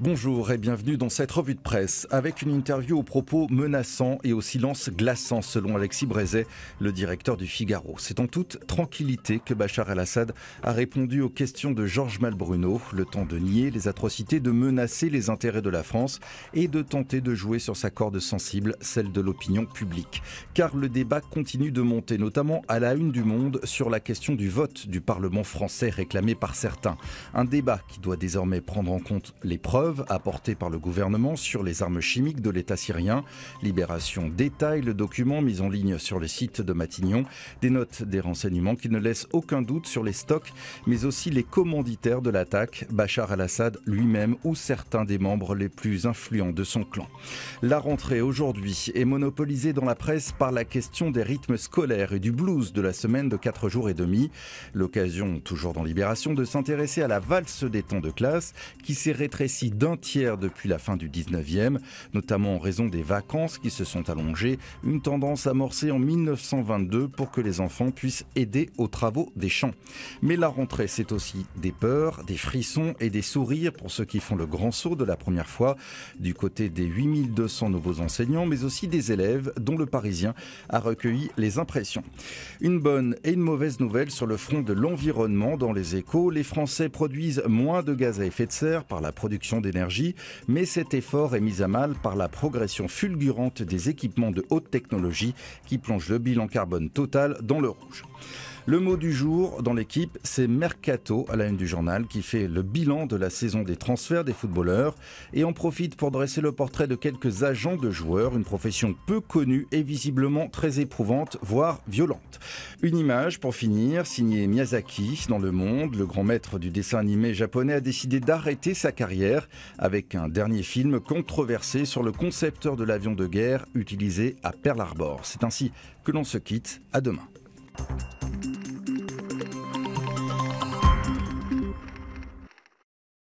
Bonjour et bienvenue dans cette revue de presse avec une interview aux propos menaçants et au silence glaçant selon Alexis Brézet, le directeur du Figaro. C'est en toute tranquillité que Bachar el-Assad a répondu aux questions de Georges Malbruno, le temps de nier les atrocités, de menacer les intérêts de la France et de tenter de jouer sur sa corde sensible, celle de l'opinion publique. Car le débat continue de monter, notamment à la une du Monde, sur la question du vote du Parlement français réclamé par certains. Un débat qui doit désormais prendre en compte les preuves apportées par le gouvernement sur les armes chimiques de l'État syrien. Libération détaille le document mis en ligne sur le site de Matignon, des notes des renseignements qui ne laissent aucun doute sur les stocks, mais aussi les commanditaires de l'attaque, Bachar el-Assad lui-même ou certains des membres les plus influents de son clan. La rentrée aujourd'hui est monopolisée dans la presse par la question des rythmes scolaires et du blues de la semaine de 4 jours et demi. L'occasion, toujours dans Libération, de s'intéresser à la valse des temps de classe qui s'est rétrécie d'un tiers depuis la fin du 19e, notamment en raison des vacances qui se sont allongées, une tendance amorcée en 1922 pour que les enfants puissent aider aux travaux des champs. Mais la rentrée, c'est aussi des peurs, des frissons et des sourires pour ceux qui font le grand saut de la première fois, du côté des 8200 nouveaux enseignants, mais aussi des élèves dont le Parisien a recueilli les impressions. Une bonne et une mauvaise nouvelle sur le front de l'environnement dans les Échos. Les Français produisent moins de gaz à effet de serre par la production d'énergie, mais cet effort est mis à mal par la progression fulgurante des équipements de haute technologie qui plongent le bilan carbone total dans le rouge. Le mot du jour dans l'équipe, c'est Mercato à la une du journal qui fait le bilan de la saison des transferts des footballeurs et en profite pour dresser le portrait de quelques agents de joueurs, une profession peu connue et visiblement très éprouvante, voire violente. Une image pour finir, signée Miyazaki dans Le Monde, le grand maître du dessin animé japonais a décidé d'arrêter sa carrière avec un dernier film controversé sur le concepteur de l'avion de guerre utilisé à Pearl Harbor. C'est ainsi que l'on se quitte, à demain.